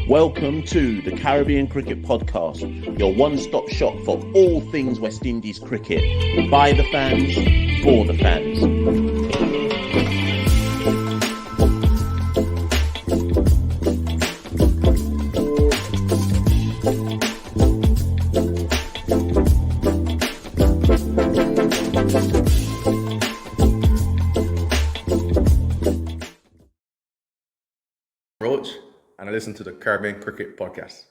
Welcome to the Caribbean Cricket Podcast, your one-stop shop for all things West Indies cricket. By the fans, for the fans. Roach, and I listen to the Caribbean Cricket Podcast.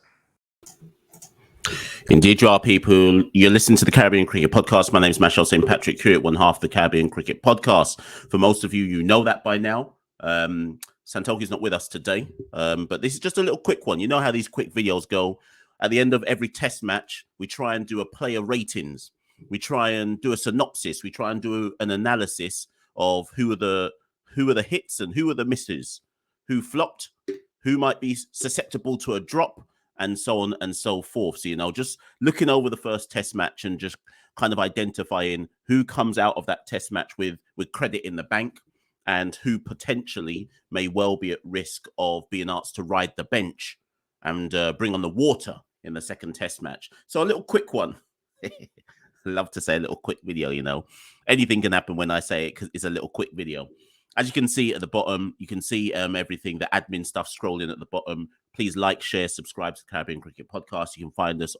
Indeed, you are, people. You're listening to the Caribbean Cricket Podcast. My name is Machel St. Patrick, here at one half of the Caribbean Cricket Podcast. For most of you, you know that by now. Santoki's not with us today, but this is just a little quick one. You know how these quick videos go. At the end of every test match, we try and do a player ratings. We try and do a synopsis. We try and do an analysis of who are the hits and who are the misses, who flopped, who might be susceptible to a drop, and so on and so forth. So, you know, just looking over the first test match and just kind of identifying who comes out of that test match with credit in the bank and who potentially may well be at risk of being asked to ride the bench and bring on the water in the second test match. So a little quick one. Love to say a little quick video, you know. Anything can happen when I say it because it's a little quick video. As you can see at the bottom, you can see everything, the admin stuff scrolling at the bottom. Please like, share, subscribe to the Caribbean Cricket Podcast. You can find us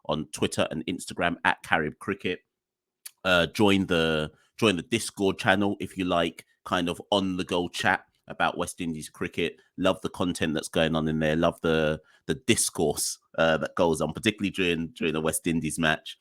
on Twitter and Instagram at Carib Cricket. Join the Discord channel if you like kind of on-the-go chat about West Indies cricket. Love the content that's going on in there. Love the discourse that goes on, particularly during a West Indies match.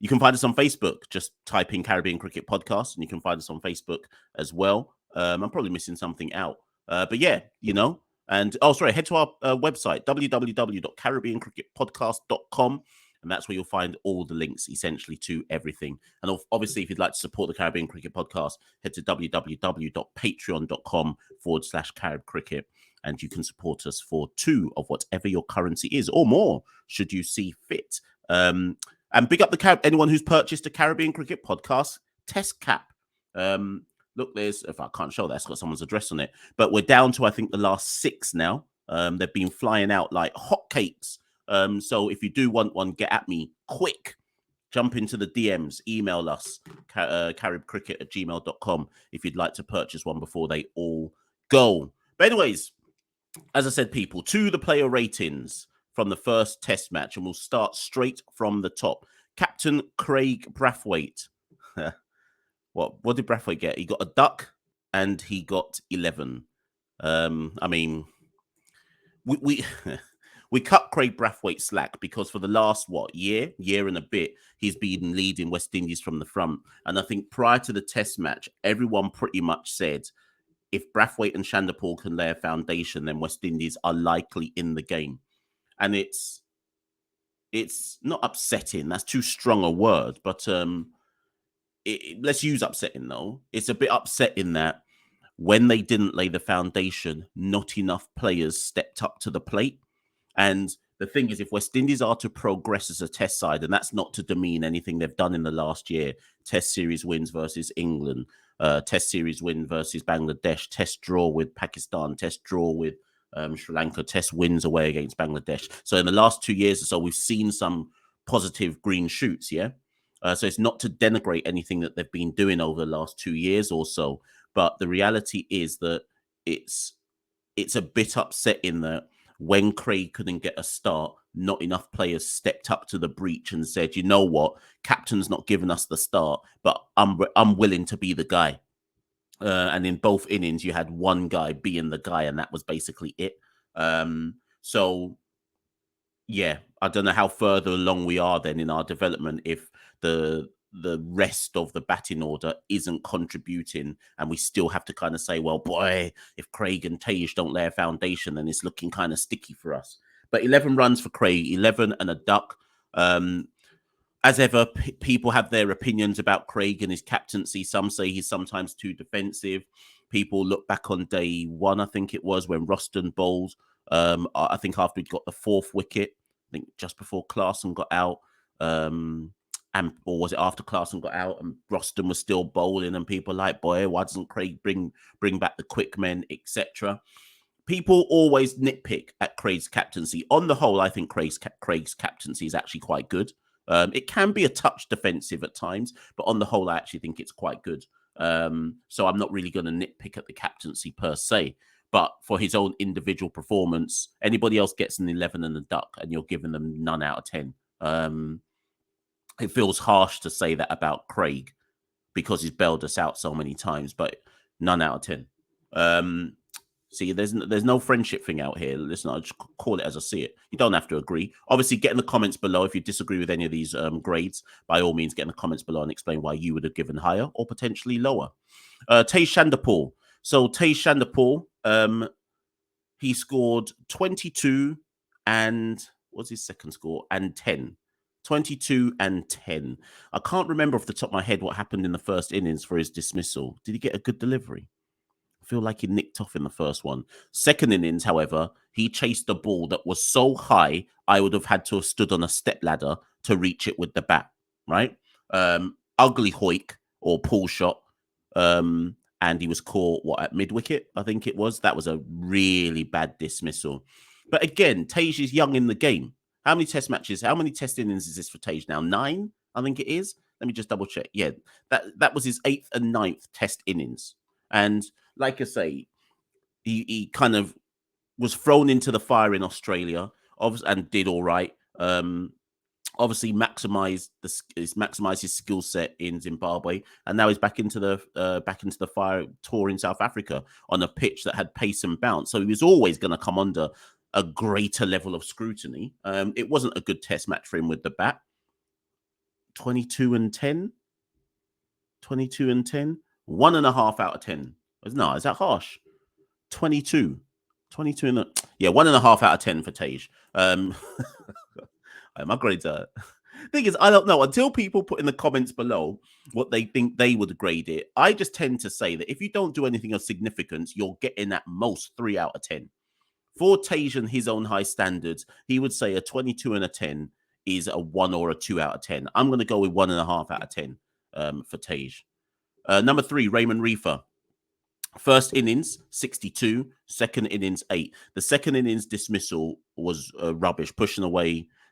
You can find us on Facebook. Just type in Caribbean Cricket Podcast, and you can find us on Facebook as well. I'm probably missing something out. But yeah, you know. And, head to our website, www.caribbeancricketpodcast.com. And that's where you'll find all the links, essentially, to everything. And obviously, if you'd like to support the Caribbean Cricket Podcast, head to www.patreon.com/Carib Cricket. And you can support us for $2 of whatever your currency is, or more, should you see fit. And big up anyone who's purchased a Caribbean Cricket Podcast test cap. Look, if I can't show that, it's got someone's address on it. But we're down to, I think, the last 6 now. They've been flying out like hotcakes. So if you do want one, get at me quick. Jump into the DMs, email us, caribcricket@gmail.com if you'd like to purchase one before they all go. But anyways, as I said, people, to the player ratings from the first test match, and we'll start straight from the top. Captain Craig Brathwaite. What did Brathwaite get? He got a duck and he got 11. I mean, we we cut Craig Brathwaite slack because for the last year and a bit, he's been leading West Indies from the front. And I think prior to the test match, everyone pretty much said if Brathwaite and Chanderpaul can lay a foundation, then West Indies are likely in the game. And it's not upsetting. That's too strong a word. But let's use upsetting, though. It's a bit upsetting that when they didn't lay the foundation, not enough players stepped up to the plate. And the thing is, if West Indies are to progress as a test side, and that's not to demean anything they've done in the last year, test series wins versus England, test series win versus Bangladesh, test draw with Pakistan, test draw with Sri Lanka, test wins away against Bangladesh. So in the last 2 years or so, we've seen some positive green shoots, yeah? So it's not to denigrate anything that they've been doing over the last 2 years or so, but the reality is that it's a bit upsetting that when Craig couldn't get a start, not enough players stepped up to the breach and said, you know what, captain's not giving us the start, but I'm willing to be the guy. And in both innings, you had one guy being the guy, and that was basically it. So, yeah, I don't know how further along we are then in our development if the rest of the batting order isn't contributing, and we still have to kind of say, well, boy, if Craig and Tage don't lay a foundation, then it's looking kind of sticky for us. But 11 runs for Craig, 11 and a duck. As ever, people have their opinions about Craig and his captaincy. Some say he's sometimes too defensive. People look back on day 1, I think it was, when Roston bowled. I think after he'd got the 4th wicket, I think just before Clarkson got out, or was it after Clarkson got out and Roston was still bowling, and people like, boy, why doesn't Craig bring back the quick men, etc. people always nitpick at Craig's captaincy. On the whole, I think Craig's captaincy is actually quite good. It can be a touch defensive at times, but on the whole, I actually think it's quite good. So I'm not really going to nitpick at the captaincy per se. But for his own individual performance, anybody else gets an 11 and a duck, and you're giving them none out of 10. It feels harsh to say that about Craig because he's bailed us out so many times, but none out of 10. See, there's no friendship thing out here. Listen, I'll just call it as I see it. You don't have to agree. Obviously, get in the comments below if you disagree with any of these grades. By all means, get in the comments below and explain why you would have given higher or potentially lower. Tage Chanderpaul. So Tage Chanderpaul, he scored 22 and what's his second score? And 10. 22 and 10. I can't remember off the top of my head what happened in the first innings for his dismissal. Did he get a good delivery? I feel like he nicked off in the first one. Second innings, however, he chased a ball that was so high, I would have had to have stood on a step ladder to reach it with the bat, right? Ugly hoik or pull shot. And he was caught, at mid-wicket, I think it was. That was a really bad dismissal. But again, Tage is young in the game. How many test matches, how many test innings is this for Tage now? 9, I think it is. Let me just double check. Yeah, that was his 8th and 9th test innings. And like I say, he kind of was thrown into the fire in Australia, and did all right. Obviously, maximized his skill set in Zimbabwe, and now he's back into the fire tour in South Africa on a pitch that had pace and bounce. So he was always going to come under a greater level of scrutiny. It wasn't a good test match for him with the bat. 22 and 10. 22 and 10. 1.5 out of 10. No, is that harsh? 22 and yeah, 1.5 out of 10 for Tage. My grades are. Thing is, I don't know until people put in the comments below what they think they would grade it. I just tend to say that if you don't do anything of significance, you're getting at most 3 out of 10. For Tage and his own high standards, he would say a 22 and a 10 is a 1 or a 2 out of 10. I'm going to go with 1.5 out of 10 for Tage. Number 3, Raymond Reifer. First innings, 62. Second innings, 8. The second innings dismissal was rubbish,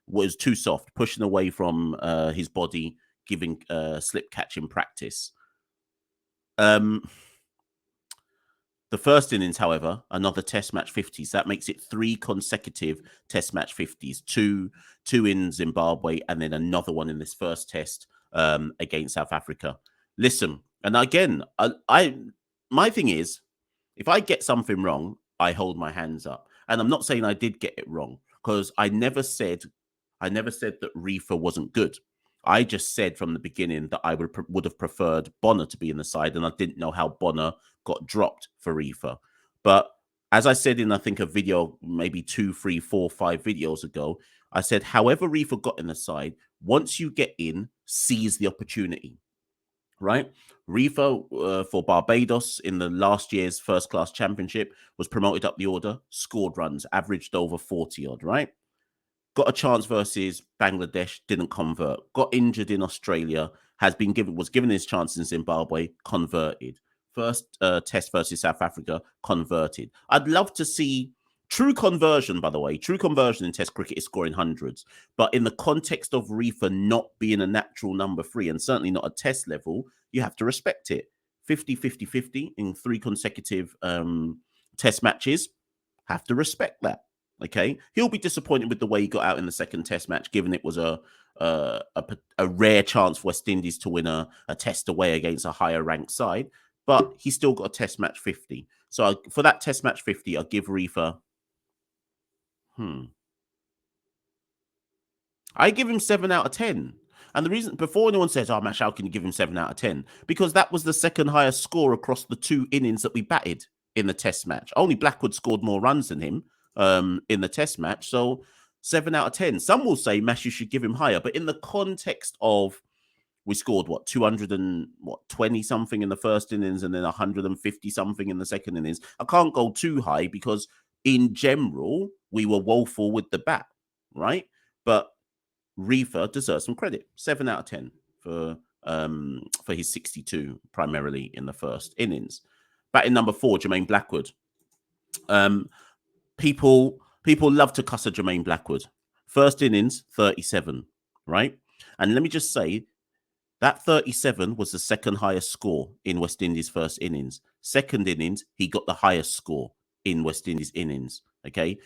was too soft, pushing away from his body, giving slip catch in practice. The first innings, however, another test match 50s. That makes it 3 consecutive test match 50s. Two in Zimbabwe, and then another one in this first test against South Africa. Listen, and again, my thing is, if I get something wrong, I hold my hands up. And I'm not saying I did get it wrong, because I never said that Reifer wasn't good. I just said from the beginning that I would have preferred Bonner to be in the side, and I didn't know how Bonner got dropped for Reifer. But as I said in, I think, a video, maybe 2, 3, 4, 5 videos ago, I said, however Reifer got in the side, once you get in, seize the opportunity. Right? Reifer for Barbados in the last year's first-class championship was promoted up the order, scored runs, averaged over 40-odd, right? Got a chance versus Bangladesh, didn't convert. Got injured in Australia, was given his chance in Zimbabwe, converted. First test versus South Africa, converted. I'd love to see true conversion, by the way. True conversion in Test cricket is scoring hundreds. But in the context of Reifer not being a natural number 3, and certainly not a Test level, you have to respect it. 50, 50, 50 in 3 consecutive Test matches. Have to respect that. Okay, he'll be disappointed with the way he got out in the second test match, given it was a rare chance for West Indies to win a test away against a higher ranked side. But he still got a test match 50. So for that test match 50, I'll give Reifer. I give him 7 out of 10. And the reason, before anyone says, oh, Machel, how can you give him 7 out of 10? Because that was the second highest score across the 2 innings that we batted in the test match. Only Blackwood scored more runs than him in the test match. So 7 out of 10. Some will say Machel should give him higher. But in the context of, we scored, 220 something in the first innings and then 150 something in the second innings. I can't go too high because in general, we were woeful with the bat, right? But Reifer deserves some credit. 7 out of 10 for his 62, primarily in the first innings. Batting number 4, Jermaine Blackwood. people love to cuss at Jermaine Blackwood. First innings, 37, right? And let me just say, that 37 was the second highest score in West Indies' first innings. Second innings, he got the highest score in West Indies' innings. Okay,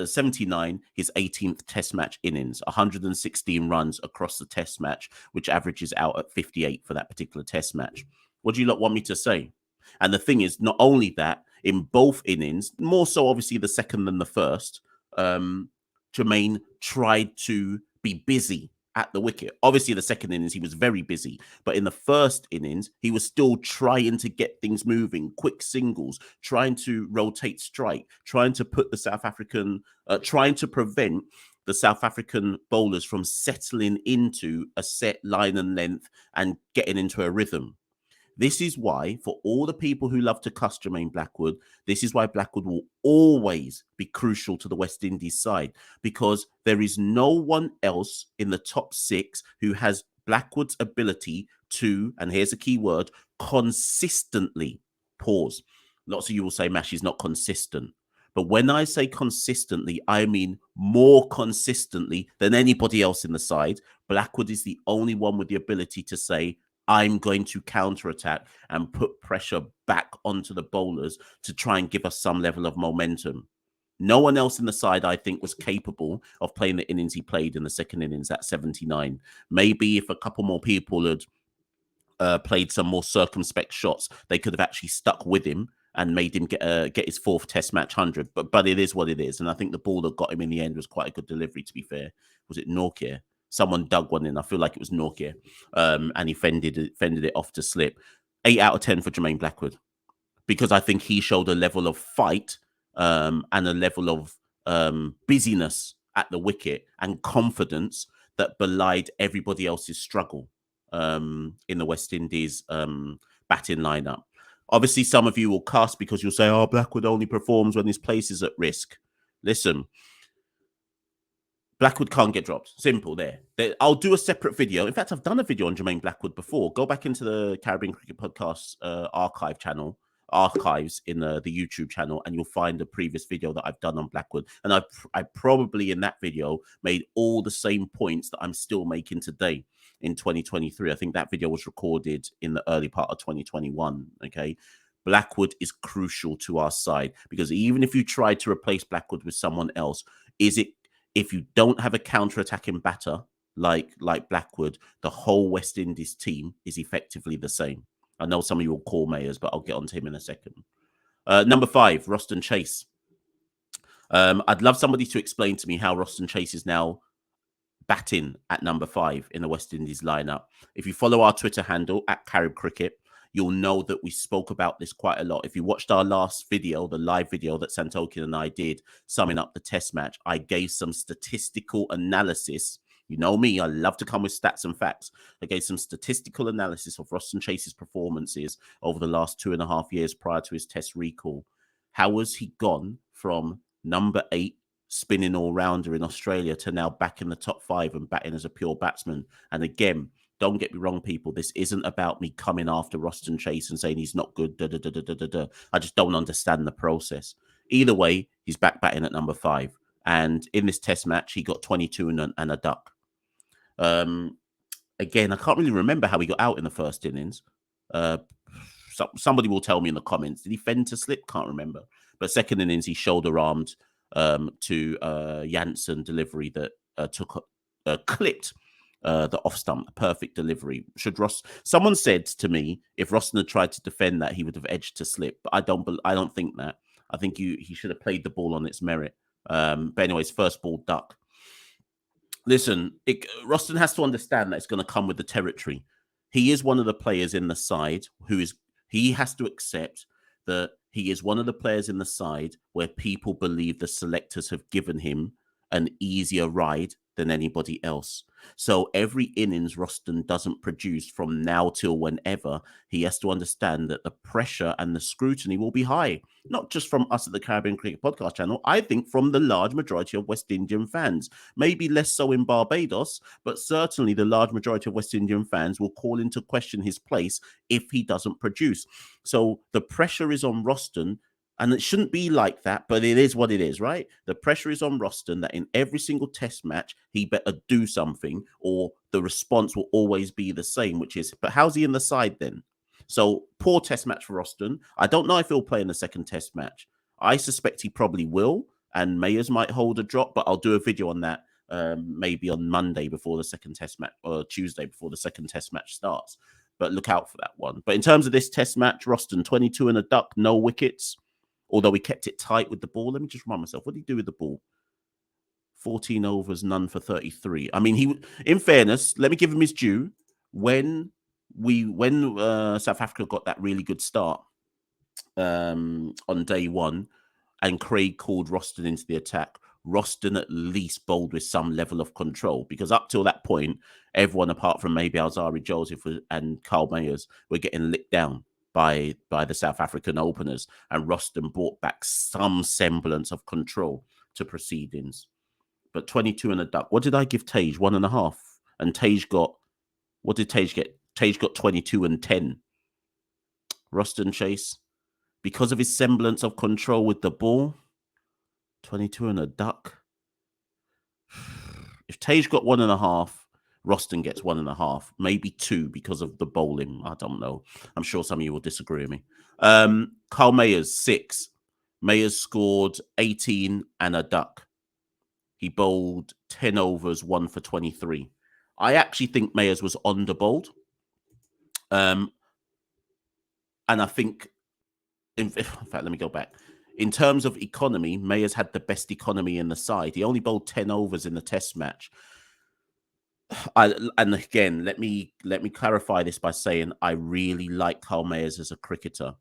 79, his 18th Test match innings, 116 runs across the Test match, which averages out at 58 for that particular Test match. What do you lot want me to say? And the thing is, not only that, in both innings, more so obviously the second than the first, Jermaine tried to be busy at the wicket. Obviously, the second innings, he was very busy. But in the first innings, he was still trying to get things moving, quick singles, trying to rotate strike, trying to put the South African, trying to prevent the South African bowlers from settling into a set line and length and getting into a rhythm. This is why, for all the people who love to cuss Jermaine Blackwood, this is why Blackwood will always be crucial to the West Indies side, because there is no one else in the top six who has Blackwood's ability to, and here's a key word, consistently pause. Lots of you will say Mash is not consistent. But when I say consistently, I mean more consistently than anybody else in the side. Blackwood is the only one with the ability to say, I'm going to counterattack and put pressure back onto the bowlers to try and give us some level of momentum. No one else in the side, I think, was capable of playing the innings he played in the second innings at 79. Maybe if a couple more people had played some more circumspect shots, they could have actually stuck with him and made him get his fourth Test match 100. But it is what it is. And I think the ball that got him in the end was quite a good delivery, to be fair. Was it Nortje? Someone dug one in. I feel like it was Nortje. And he fended it off to slip. 8 out of 10 for Jermaine Blackwood. Because I think he showed a level of fight and a level of busyness at the wicket and confidence that belied everybody else's struggle in the West Indies batting lineup. Obviously, some of you will cuss because you'll say, oh, Blackwood only performs when his place is at risk. Listen, Blackwood can't get dropped. Simple there. I'll do a separate video. In fact, I've done a video on Jermaine Blackwood before. Go back into the Caribbean Cricket Podcast archives in the YouTube channel, and you'll find a previous video that I've done on Blackwood. And I probably in that video made all the same points that I'm still making today in 2023. I think that video was recorded in the early part of 2021. Okay. Blackwood is crucial to our side because even if you try to replace Blackwood with someone else, if you don't have a counter-attacking batter like Blackwood, the whole West Indies team is effectively the same. I know some of you will call Mayers, but I'll get on to him in a second. Number 5, Roston Chase. I'd love somebody to explain to me how Roston Chase is now batting at number 5 in the West Indies lineup. If you follow our Twitter handle at Carib Cricket, you'll know that we spoke about this quite a lot. If you watched our last video, the live video that Santokin and I did, summing up the Test match, I gave some statistical analysis. You know me, I love to come with stats and facts. I gave some statistical analysis of Roston Chase's performances over the last 2.5 years prior to his Test recall. How has he gone from number 8 spinning all-rounder in Australia to now back in the top 5 and batting as a pure batsman? And again, don't get me wrong, people. This isn't about me coming after Roston Chase and saying he's not good. I just don't understand the process. Either way, he's back batting at number 5. And in this Test match, he got 22 and a duck. Again, I can't really remember how he got out in the first innings. Somebody will tell me in the comments. Did he fend to slip? Can't remember. But second innings, he shoulder-armed to Janssen delivery that clipped the off stump, a perfect delivery. Someone said to me, if Roston had tried to defend that, he would have edged to slip. But I don't think that. I think he should have played the ball on its merit. But anyways, first ball duck. Listen, Roston has to understand that it's going to come with the territory. He is one of the players in the side he has to accept that he is one of the players in the side where people believe the selectors have given him an easier ride than anybody else. So every innings Roston doesn't produce from now till whenever, he has to understand that the pressure and the scrutiny will be high, not just from us at the Caribbean Cricket Podcast channel. I think from the large majority of West Indian fans, maybe less so in Barbados, but certainly the large majority of West Indian fans will call into question his place if he doesn't produce. So the pressure is on Roston And it shouldn't be like that, but it is what it is, right? The pressure is on Roston that in every single test match, he better do something or the response will always be the same, which is, but how's he in the side then? So poor test match for Roston. I don't know if he'll play in the second test match. I suspect he probably will, and Mayers might hold a drop, but I'll do a video on that maybe on Monday before the second test match, or Tuesday before the second test match starts. But look out for that one. But in terms of this test match, Roston 22 and a duck, no wickets. Although we kept it tight with the ball. Let me just remind myself, what did he do with the ball? 14 overs, none for 33. I mean, in fairness, let me give him his due. When South Africa got that really good start on day one, and Craig called Roston into the attack, Roston at least bowled with some level of control, because up till that point, everyone apart from maybe Alzarri, Joseph and Carl Mayers were getting licked down by the South African openers, and Roston brought back some semblance of control to proceedings. But 22 and a duck. What did I give Tage? 1.5. And Tage got, what did Tage get? Tage got 22 and 10. Roston Chase, because of his semblance of control with the ball, 22 and a duck. If Tage got 1.5, Roston gets 1.5, maybe 2 because of the bowling. I don't know. I'm sure some of you will disagree with me. Carl Mayers, 6. Mayers scored 18 and a duck. He bowled 10 overs, 1 for 23. I actually think Mayers was underbowled. And I think, in fact, let me go back. In terms of economy, Mayers had the best economy in the side. He only bowled 10 overs in the test match. And again, let me clarify this by saying I really like Carl Mayers as a cricketer.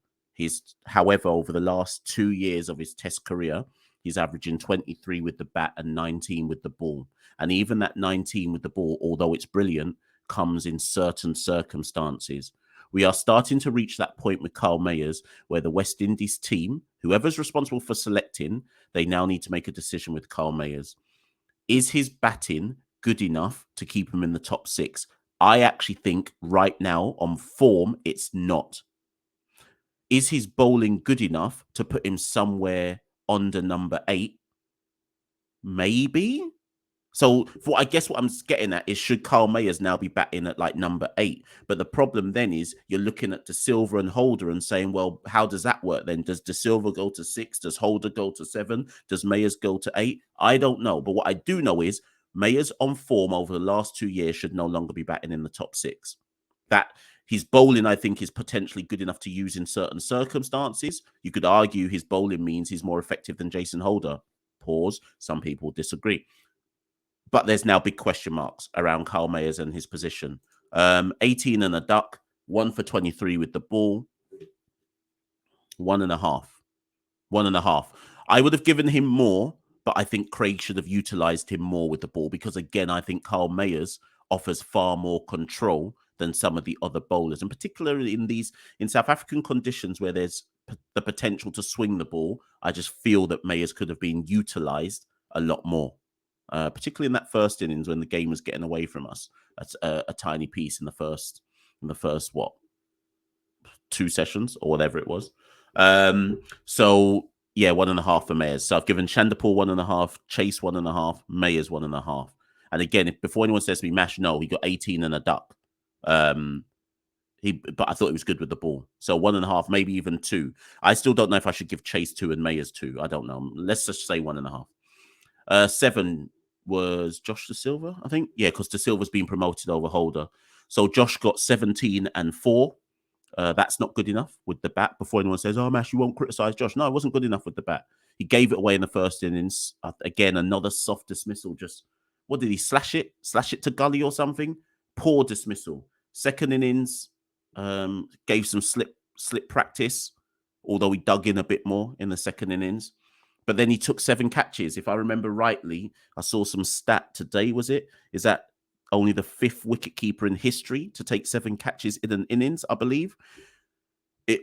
However, over the last 2 years of his test career, he's averaging 23 with the bat and 19 with the ball. And even that 19 with the ball, although it's brilliant, comes in certain circumstances. We are starting to reach that point with Carl Mayers where the West Indies team, whoever's responsible for selecting, they now need to make a decision with Carl Mayers. Is his batting good enough to keep him in the top 6? I actually think right now on form, it's not. Is his bowling good enough to put him somewhere under number 8? Maybe. So I guess what I'm getting at is, should Carl Mayers now be batting at like number 8? But the problem then is you're looking at De Silva and Holder and saying, well, how does that work then? Does De Silva go to 6? Does Holder go to 7? Does Mayers go to 8? I don't know. But what I do know is Mayers on form over the last 2 years should no longer be batting in the top 6. That his bowling, I think, is potentially good enough to use in certain circumstances. You could argue his bowling means he's more effective than Jason Holder. Pause. Some people disagree. But there's now big question marks around Carl Mayers and his position. 18 and a duck, 1 for 23 with the ball. 1.5. 1.5. I would have given him more, but I think Craig should have utilized him more with the ball because, again, I think Carl Mayers offers far more control than some of the other bowlers, and particularly in South African conditions where there's the potential to swing the ball. I just feel that Mayers could have been utilized a lot more. Particularly in that first innings when the game was getting away from us. That's a tiny piece in the first 2 sessions or whatever it was. So yeah, 1.5 for Mayers. So I've given Chanderpaul 1.5, Chase 1.5, Mayers 1.5. And again, before anyone says to me, Mash, no, he got 18 and a duck. But I thought he was good with the ball. So 1.5, maybe even 2. I still don't know if I should give Chase 2 and Mayers 2. I don't know. Let's just say 1.5. 7 was Josh De Silva, I think. Yeah, because De Silva's been promoted over Holder. So Josh got 17 and 4. That's not good enough with the bat. Before anyone says, oh, Mash, you won't criticize Josh. No, it wasn't good enough with the bat. He gave it away in the first innings. Again, another soft dismissal. Just, what did he, slash it to gully or something? Poor dismissal. Second innings, gave some slip practice, although he dug in a bit more in the second innings. But then he took 7 catches. If I remember rightly, I saw some stat today, is that only the 5th wicketkeeper in history to take 7 catches in an innings, I believe.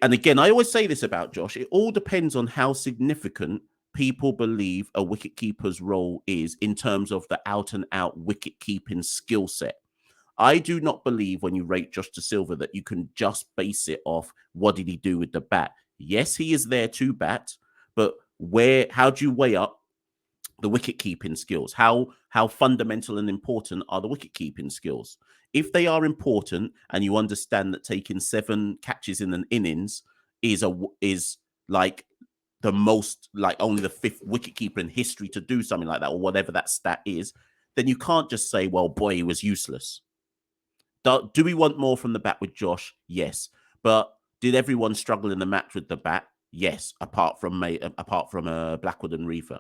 And again, I always say this about Josh. It all depends on how significant people believe a wicketkeeper's role is in terms of the out-and-out wicket-keeping skill set. I do not believe when you rate Josh De Silva that you can just base it off what did he do with the bat. Yes, he is there to bat, but how do you weigh up the wicket keeping skills? How fundamental and important are the wicket keeping skills? If they are important, and you understand that taking 7 catches in an innings is like the most, like only the 5th wicketkeeper in history to do something like that, or whatever that stat is, then you can't just say, well, boy, he was useless. Do we want more from the bat with Josh? Yes. But did everyone struggle in the match with the bat? Yes, apart from Blackwood and Reifer.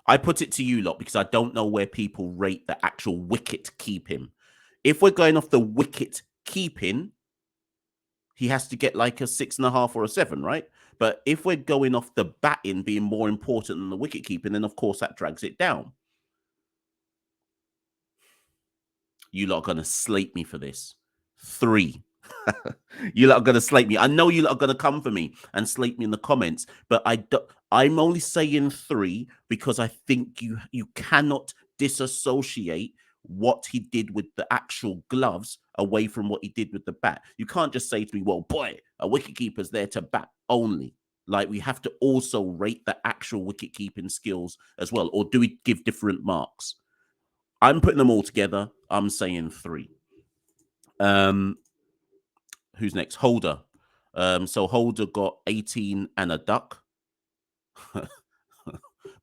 I put it to you lot because I don't know where people rate the actual wicket keeping. If we're going off the wicket keeping, he has to get like a 6.5 or a 7, right? But if we're going off the batting being more important than the wicket keeping, then of course that drags it down. You lot are going to slate me for this. 3. You lot are going to slate me. I know you lot are going to come for me and slate me in the comments, but I'm only saying 3 because I think you cannot disassociate what he did with the actual gloves away from what he did with the bat. You can't just say to me, well, boy, a wicketkeeper's there to bat only. Like, we have to also rate the actual wicket-keeping skills as well. Or do we give different marks? I'm putting them all together. I'm saying 3. Who's next? Holder. So Holder got 18 and a duck.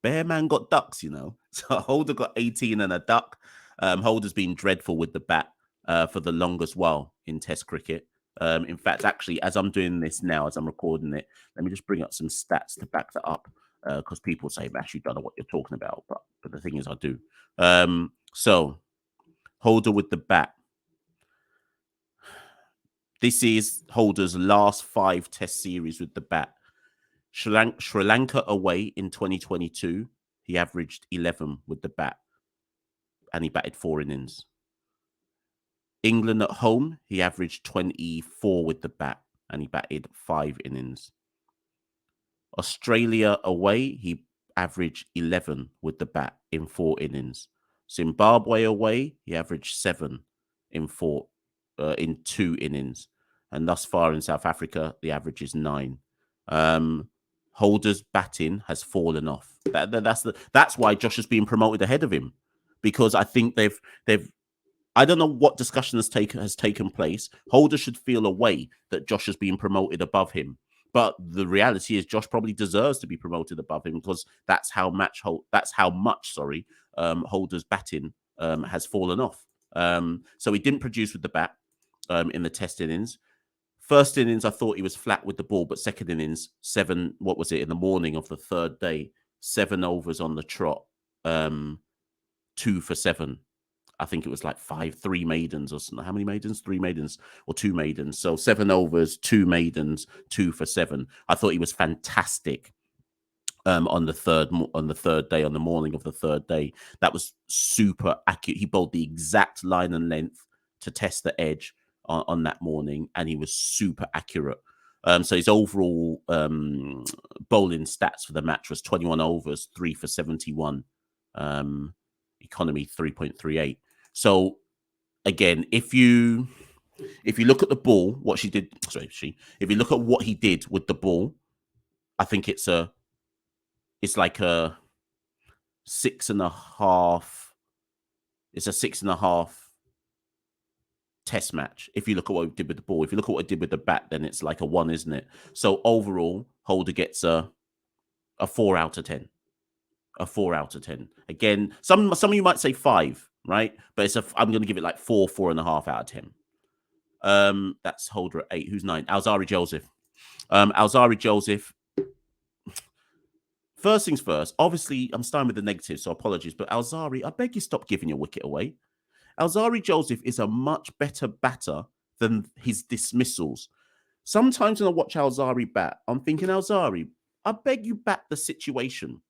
Bear man got ducks, you know. So Holder got 18 and a duck. Holder's been dreadful with the bat for the longest while in Test cricket. In fact, actually, as I'm doing this now, as I'm recording it, let me just bring up some stats to back that up, because people say, Mash, you don't know what you're talking about. But the thing is, I do. So Holder with the bat. This is Holder's last 5 Test series with the bat. Sri Lanka away in 2022, he averaged 11 with the bat, and he batted 4 innings. England at home, he averaged 24 with the bat, and he batted 5 innings. Australia away, he averaged 11 with the bat in 4 innings. Zimbabwe away, he averaged 7 in 2 innings. And thus far in South Africa, the average is 9. Holder's batting has fallen off. That's why Josh has been promoted ahead of him, because I think they've I don't know what discussion has taken place. Holder should feel a way that Josh has been promoted above him, but the reality is Josh probably deserves to be promoted above him, because that's how much Holder's batting has fallen off. So he didn't produce with the bat in the Test innings. First innings, I thought he was flat with the ball, but second innings, 7, what was it, in the morning of the 3rd day, 7 overs on the trot, 2 for 7. I think it was like 3 maidens or something. How many maidens? 3 maidens or 2 maidens. So 7 overs, 2 maidens, 2 for 7. I thought he was fantastic on the third day, on the morning of the 3rd day. That was super accurate. He bowled the exact line and length to test the edge on that morning, and he was super accurate. So his overall bowling stats for the match was 21 overs, 3 for 71, economy 3.38. So again, if you look at the ball, if you look at what he did with the ball, I think it's like a 6.5. It's a 6.5 Test match. If you look at what he did with the ball, if you look at what he did with the bat, then it's like a 1, isn't it? So overall, Holder gets a 4 out of 10. A 4 out of 10. Again, some of you might say 5, right? But I'm going to give it like 4.5 out of 10. That's Holder at 8. Who's 9? Alzarri Joseph. Alzarri Joseph. First things first. Obviously, I'm starting with the negative, so apologies. But Alzarri, I beg you, stop giving your wicket away. Alzarri Joseph is a much better batter than his dismissals. Sometimes when I watch Alzarri bat, I'm thinking, Alzarri, I beg you, bat the situation.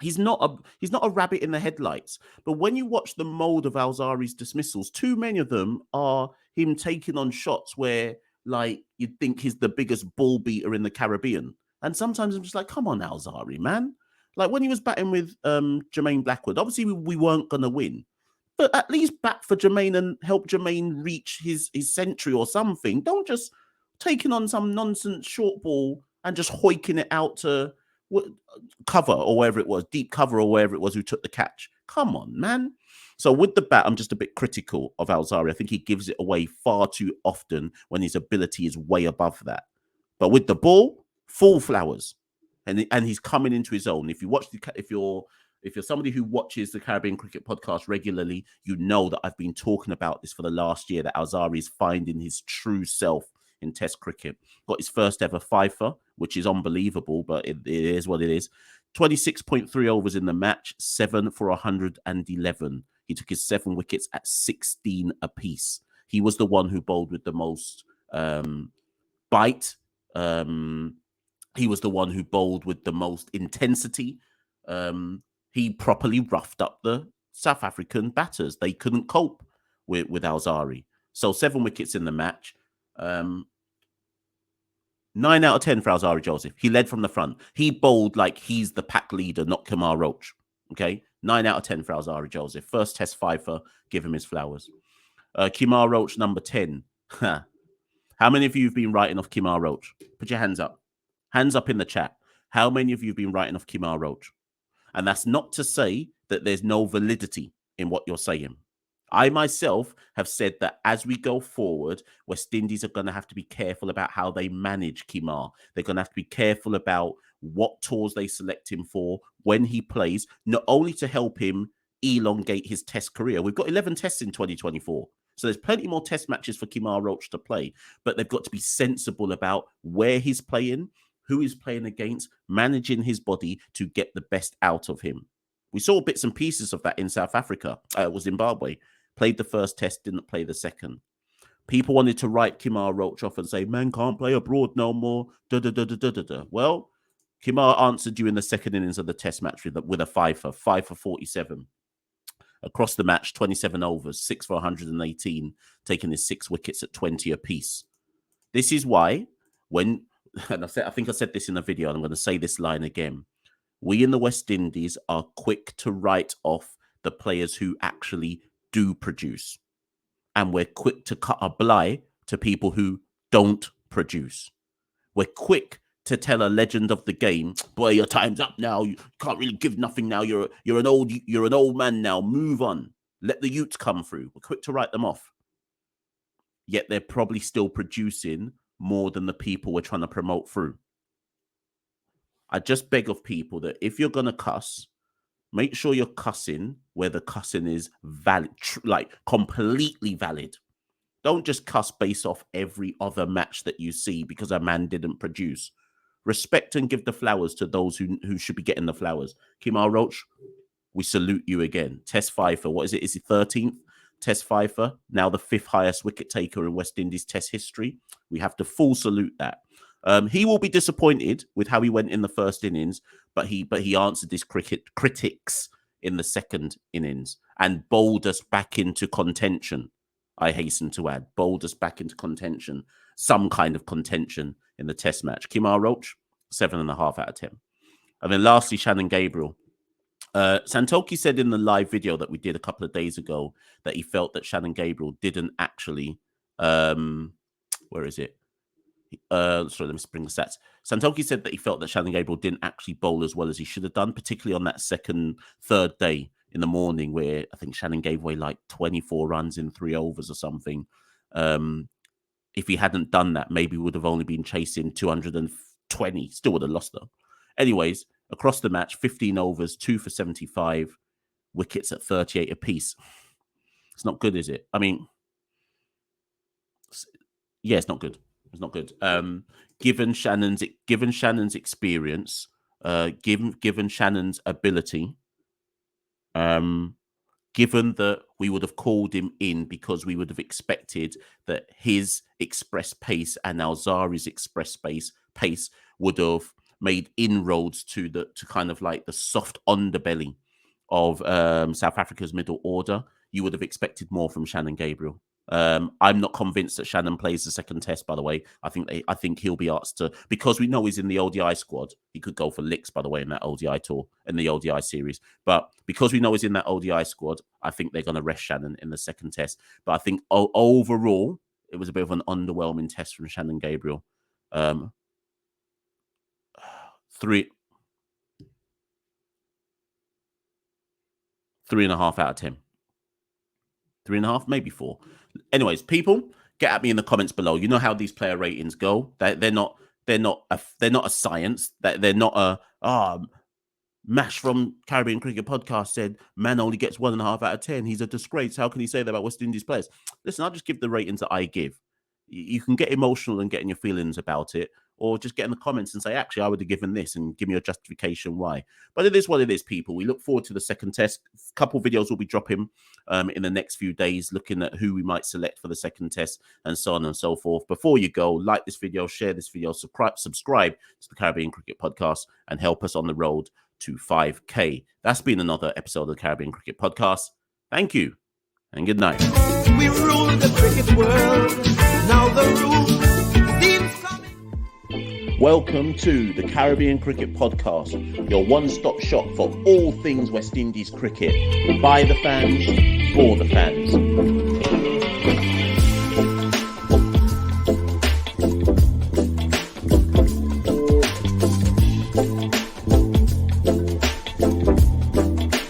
He's not a rabbit in the headlights. But when you watch the mold of Alzarri's dismissals, too many of them are him taking on shots where, like, you'd think he's the biggest ball beater in the Caribbean. And sometimes I'm just like, come on, Alzarri, man. Like when he was batting with Jermaine Blackwood, obviously we weren't going to win. But at least bat for Jermaine and help Jermaine reach his century or something. Don't just taking on some nonsense short ball and just hoiking it out to cover or wherever it was, deep cover or wherever it was who took the catch. Come on, man. So with the bat, I'm just a bit critical of Alzarri. I think he gives it away far too often when his ability is way above that. But with the ball, full flowers. And he's coming into his own. If you watch if you're somebody who watches the Caribbean Cricket Podcast regularly, you know that I've been talking about this for the last year, that Alzarri is finding his true self in Test cricket. Got his first ever fifer, which is unbelievable, but it is what it is. 26.3 overs in the match, 7 for 111. He took his 7 wickets at 16 apiece. He was the one who bowled with the most bite. He was the one who bowled with the most intensity. He properly roughed up the South African batters. They couldn't cope with Alzarri. So 7 wickets in the match. 9 out of 10 for Alzarri Joseph. He led from the front. He bowled like he's the pack leader, not Kemar Roach. Okay, 9 out of 10 for Alzarri Joseph. First Test fifer, give him his flowers. Kemar Roach, number 10. How many of you have been writing off Kemar Roach? Put your hands up. Hands up in the chat. How many of you have been writing off Kemar Roach? And that's not to say that there's no validity in what you're saying. I myself have said that as we go forward, West Indies are going to have to be careful about how they manage Kemar. They're going to have to be careful about what tours they select him for, when he plays, not only to help him elongate his Test career. We've got 11 tests in 2024. So there's plenty more Test matches for Kemar Roach to play, but they've got to be sensible about where he's playing, who he's playing against, managing his body to get the best out of him. We saw bits and pieces of that in South Africa. It was Zimbabwe. Played the first test, didn't play the second. People wanted to write Kemar Roach off and say, man can't play abroad no more. Well, Kemar answered you in the second innings of the Test match with a 5 for 47. Across the match, 27 overs, 6 for 118, taking his 6 wickets at 20 apiece. This is why and I think I said this in a video, and I'm going to say this line again. We in the West Indies are quick to write off the players who actually do produce. And we're quick to cut a blight to people who don't produce. We're quick to tell a legend of the game, boy, your time's up now. You can't really give nothing now. You're an old man now. Move on. Let the youths come through. We're quick to write them off. Yet they're probably still producing more than the people we're trying to promote through. I just beg of people that if you're going to cuss, make sure you're cussing where the cussing is valid, like completely valid. Don't just cuss based off every other match that you see because a man didn't produce. Respect and give the flowers to those who should be getting the flowers. Kemar Roach, we salute you again. Test fifer, what is it? Is he 13th? Test fifer, now the 5th highest wicket taker in West Indies Test history. We have to full salute that. He will be disappointed with how he went in the first innings, but he answered his critics in the second innings and bowled us back into contention. I hasten to add, bowled us back into contention, some kind of contention in the Test match. Kemar Roach, 7.5 out of 10. And then lastly, Shannon Gabriel. Santoki said in the live video that we did a couple of days ago that he felt that Shannon Gabriel didn't actually, where is it? Sorry, let me bring the stats. Santoki said that he felt that Shannon Gabriel didn't actually bowl as well as he should have done, particularly on that third day in the morning where I think Shannon gave away like 24 runs in 3 overs or something. If he hadn't done that, maybe would have only been chasing 220. Still would have lost though. Anyways, across the match, 15 overs, 2 for 75, wickets at 38 apiece. It's not good, is it? I mean, yeah, it's not good. It's not good. Given Shannon's experience, given Shannon's ability, given that we would have called him in because we would have expected that his express pace and Alzarri's express pace would have made inroads to kind of like the soft underbelly of South Africa's middle order, you would have expected more from Shannon Gabriel. I'm not convinced that Shannon plays the second test, by the way. I think he'll be asked to, because we know he's in the ODI squad. He could go for licks, by the way, in that ODI tour, in the ODI series. But because we know he's in that ODI squad, I think they're going to rest Shannon in the second test. But I think overall, it was a bit of an underwhelming test from Shannon Gabriel. 3.5 out of 10. 3.5, maybe 4. Anyways, people, get at me in the comments below. You know how these player ratings go. They're not a science. They're not a Mash from Caribbean Cricket Podcast said man only gets 1.5 out of 10. He's a disgrace. How can he say that about West Indies players? Listen, I'll just give the ratings that I give. You can get emotional and get in your feelings about it, or just get in the comments and say, actually, I would have given this, and give me a justification why. But it is what it is, people. We look forward to the second test. A couple videos will be dropping in the next few days, looking at who we might select for the second test and so on and so forth. Before you go, like this video, share this video, subscribe to the Caribbean Cricket Podcast, and help us on the road to 5K. That's been another episode of the Caribbean Cricket Podcast. Thank you, and good night. We rule the cricket world. Now the rules seem coming. Welcome to the Caribbean Cricket Podcast, your one-stop shop for all things West Indies cricket. By the fans, for the fans.